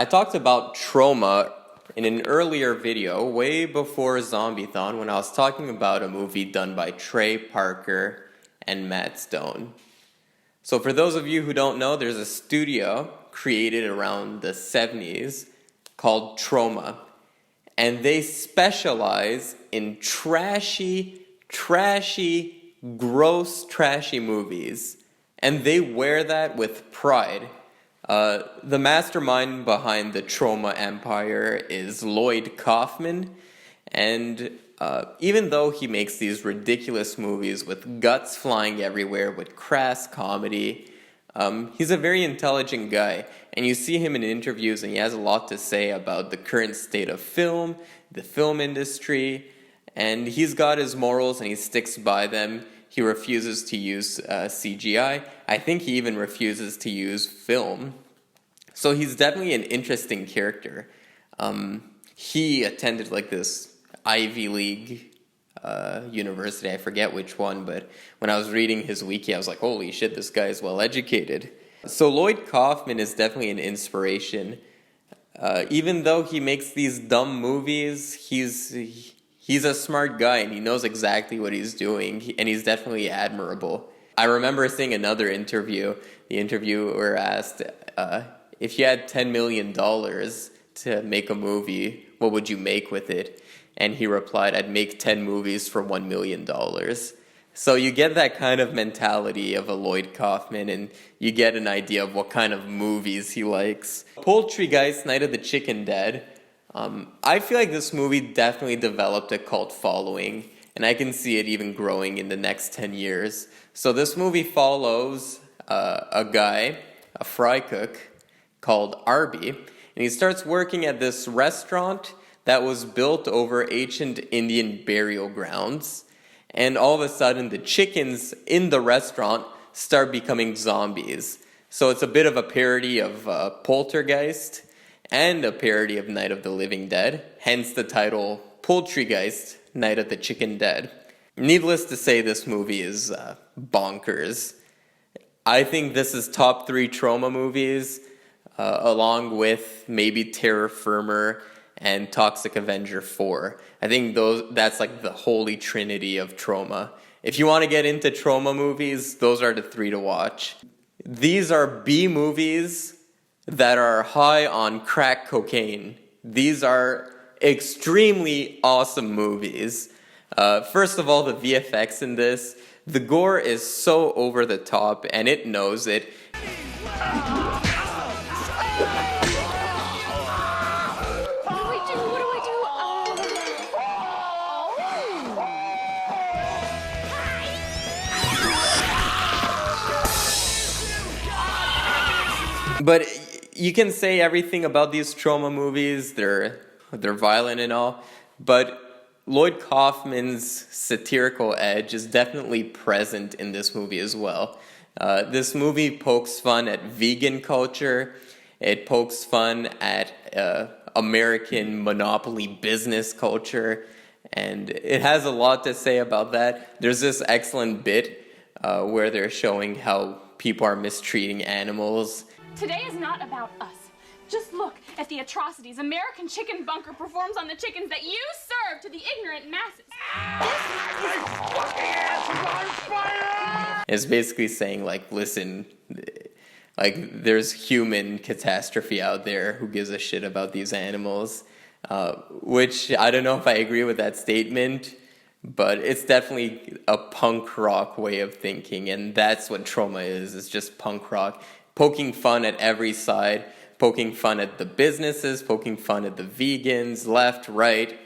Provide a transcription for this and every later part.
I talked about trauma in an earlier video, way before Zombie-thon, when I was talking about a movie done by Trey Parker and Matt Stone. So for those of you who don't know, there's a studio created around the 70s called Troma. And they specialize in trashy, gross, trashy movies. And they wear that with pride. The mastermind behind the Troma empire is Lloyd Kaufman, and even though he makes these ridiculous movies with guts flying everywhere, with crass comedy, he's a very intelligent guy, and you see him in interviews and he has a lot to say about the current state of film, the film industry, and he's got his morals and he sticks by them. He refuses to use CGI. I think he even refuses to use film. So he's definitely an interesting character. He attended like this Ivy League university. I forget which one, but when I was reading his wiki, I was like, holy shit, this guy is well educated. So Lloyd Kaufman is definitely an inspiration. Even though he makes these dumb movies, he's a smart guy and he knows exactly what he's doing, and he's definitely admirable. I remember seeing another interview. The interviewer asked, if you had $10 million to make a movie, what would you make with it? And he replied, I'd make 10 movies for $1 million. So you get that kind of mentality of a Lloyd Kaufman, and you get an idea of what kind of movies he likes. Poultrygeist, Night of the Chicken Dead. I feel like this movie definitely developed a cult following, and I can see it even growing in the next 10 years. So this movie follows a guy, a fry cook, called Arby, and he starts working at this restaurant that was built over ancient Indian burial grounds, and all of a sudden the chickens in the restaurant start becoming zombies. So it's a bit of a parody of Poultrygeist, and a parody of Night of the Living Dead, hence the title Poultrygeist, Night of the Chicken Dead. Needless to say, this movie is bonkers. I think this is top 3 Troma movies, along with maybe Terror Firmer and Toxic Avenger 4. I think that's like the holy trinity of Troma. If you want to get into Troma movies, those are the 3 to watch. These are B movies that are high on crack cocaine. These are extremely awesome movies. First of all, the VFX in this, the gore is so over the top, and it knows it. But you can say everything about these Troma movies, they're violent and all, but Lloyd Kaufman's satirical edge is definitely present in this movie as well. This movie pokes fun at vegan culture, it pokes fun at American monopoly business culture, and it has a lot to say about that. There's this excellent bit where they're showing how people are mistreating animals. Today is not about us. Just look at the atrocities American Chicken Bunker performs on the chickens that you serve to the ignorant masses. It's basically saying, like, listen, like, there's human catastrophe out there. Who gives a shit about these animals? Which, I don't know if I agree with that statement, but it's definitely a punk rock way of thinking, and that's what Troma is. It's just punk rock. Poking fun at every side, poking fun at the businesses, poking fun at the vegans, left, right.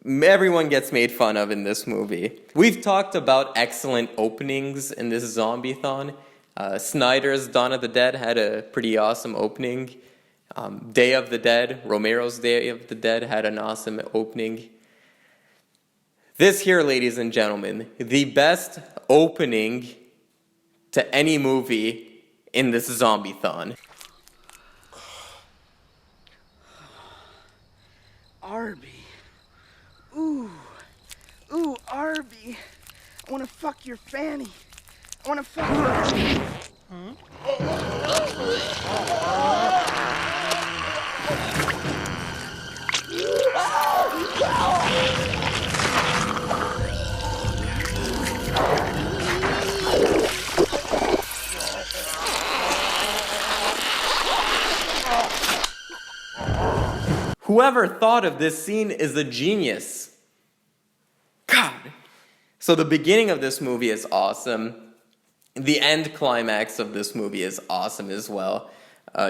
Everyone gets made fun of in this movie. We've talked about excellent openings in this Zombie-thon. Snyder's Dawn of the Dead had a pretty awesome opening. Day of the Dead, Romero's Day of the Dead had an awesome opening. This here, ladies and gentlemen, the best opening to any movie in this Zombie-thon. Arby. Ooh, Arby. I want to fuck your fanny. I want to fuck your... Whoever thought of this scene is a genius. God. So the beginning of this movie is awesome. The end climax of this movie is awesome as well.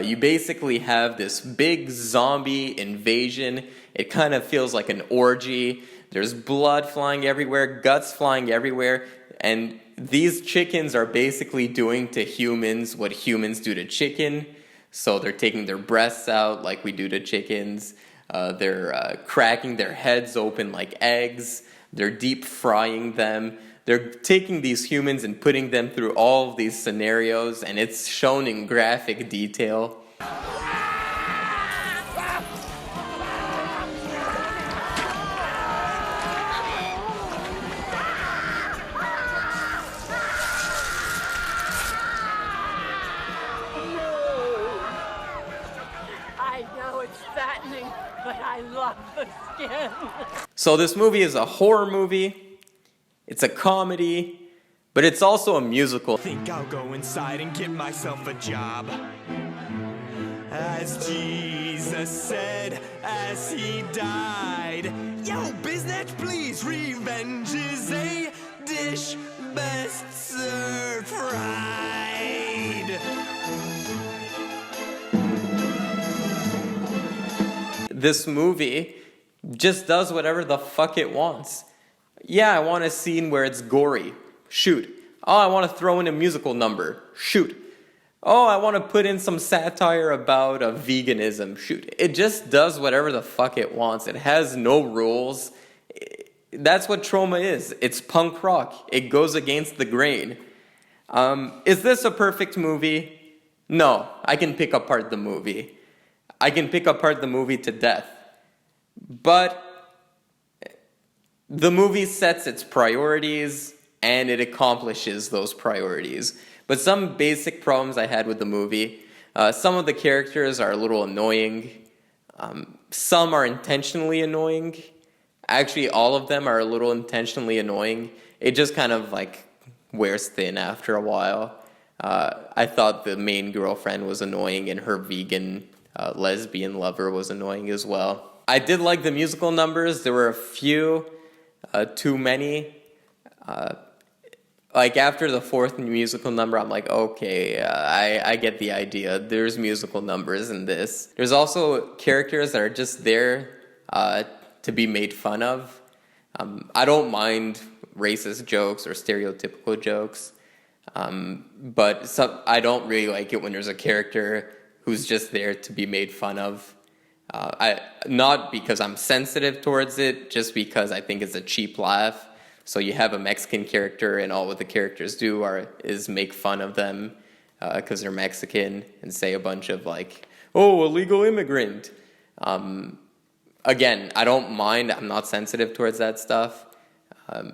You basically have this big zombie invasion. It kind of feels like an orgy. There's blood flying everywhere, guts flying everywhere, and these chickens are basically doing to humans what humans do to chicken. So they're taking their breasts out like we do to chickens. They're cracking their heads open like eggs. They're deep frying them. They're taking these humans and putting them through all of these scenarios, and it's shown in graphic detail. But I love the skin. So this movie is a horror movie, it's a comedy, but it's also a musical. Think I'll go inside and get myself a job. As Jesus said as he died. Yo, biznatch, please, revenge is a dish best served fried. This movie just does whatever the fuck it wants. Yeah, I want a scene where it's gory. Shoot. Oh, I want to throw in a musical number. Shoot. Oh, I want to put in some satire about veganism. Shoot. It just does whatever the fuck it wants. It has no rules. That's what Troma is. It's punk rock. It goes against the grain. Is this a perfect movie? No. I can pick apart the movie. I can pick apart the movie to death. But the movie sets its priorities and it accomplishes those priorities. But some basic problems I had with the movie, some of the characters are a little annoying. Some are intentionally annoying. Actually, all of them are a little intentionally annoying. It just kind of like wears thin after a while. I thought the main girlfriend was annoying and her vegan lesbian lover was annoying as well. I did like the musical numbers. There were a few, too many. Like after the fourth musical number, I'm like, okay, I get the idea. There's musical numbers in this. There's also characters that are just there to be made fun of. I don't mind racist jokes or stereotypical jokes, but I don't really like it when there's a character who's just there to be made fun of. Not because I'm sensitive towards it, just because I think it's a cheap laugh. So you have a Mexican character and all what the characters do is make fun of them because they're Mexican and say a bunch of like, oh, illegal immigrant. Again, I don't mind. I'm not sensitive towards that stuff.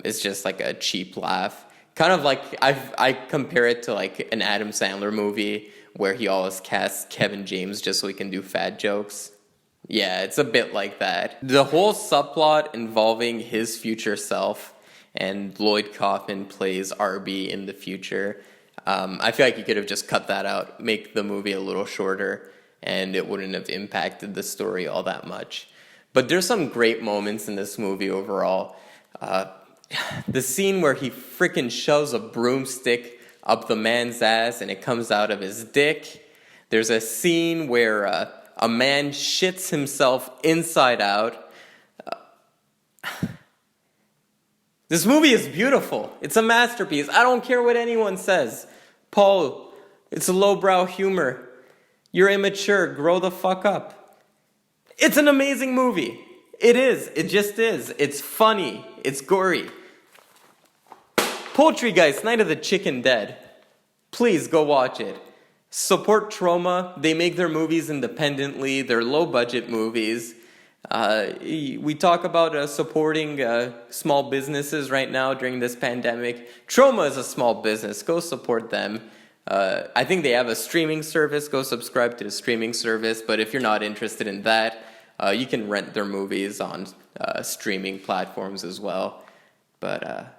It's just like a cheap laugh. Kind of like I compare it to like an Adam Sandler movie where he always casts Kevin James just so he can do fat jokes. Yeah, it's a bit like that. The whole subplot involving his future self and Lloyd Kaufman plays Arby in the future. I feel like you could have just cut that out, make the movie a little shorter, and it wouldn't have impacted the story all that much. But there's some great moments in this movie overall. The scene where he freaking shoves a broomstick up the man's ass and it comes out of his dick. There's a scene where a man shits himself inside out. This movie is beautiful. It's a masterpiece. I don't care what anyone says. Paul, it's a lowbrow humor. You're immature. Grow the fuck up. It's an amazing movie. It is. It just is. It's funny. It's gory. Poultrygeist, Night of the Chicken Dead. Please go watch it. Support Troma. They make their movies independently. They're low-budget movies. We talk about supporting small businesses right now during this pandemic. Troma is a small business. Go support them. I think they have a streaming service. Go subscribe to the streaming service. But if you're not interested in that, you can rent their movies on streaming platforms as well. But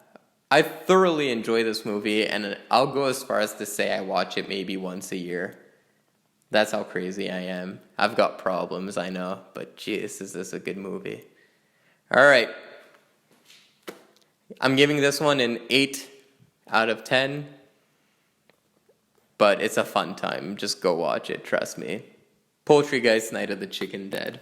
I thoroughly enjoy this movie, and I'll go as far as to say I watch it maybe once a year. That's how crazy I am. I've got problems, I know, but jeez, is this a good movie. All right. I'm giving this one an 8 out of 10, but it's a fun time. Just go watch it, trust me. Poultrygeist, Night of the Chicken Dead.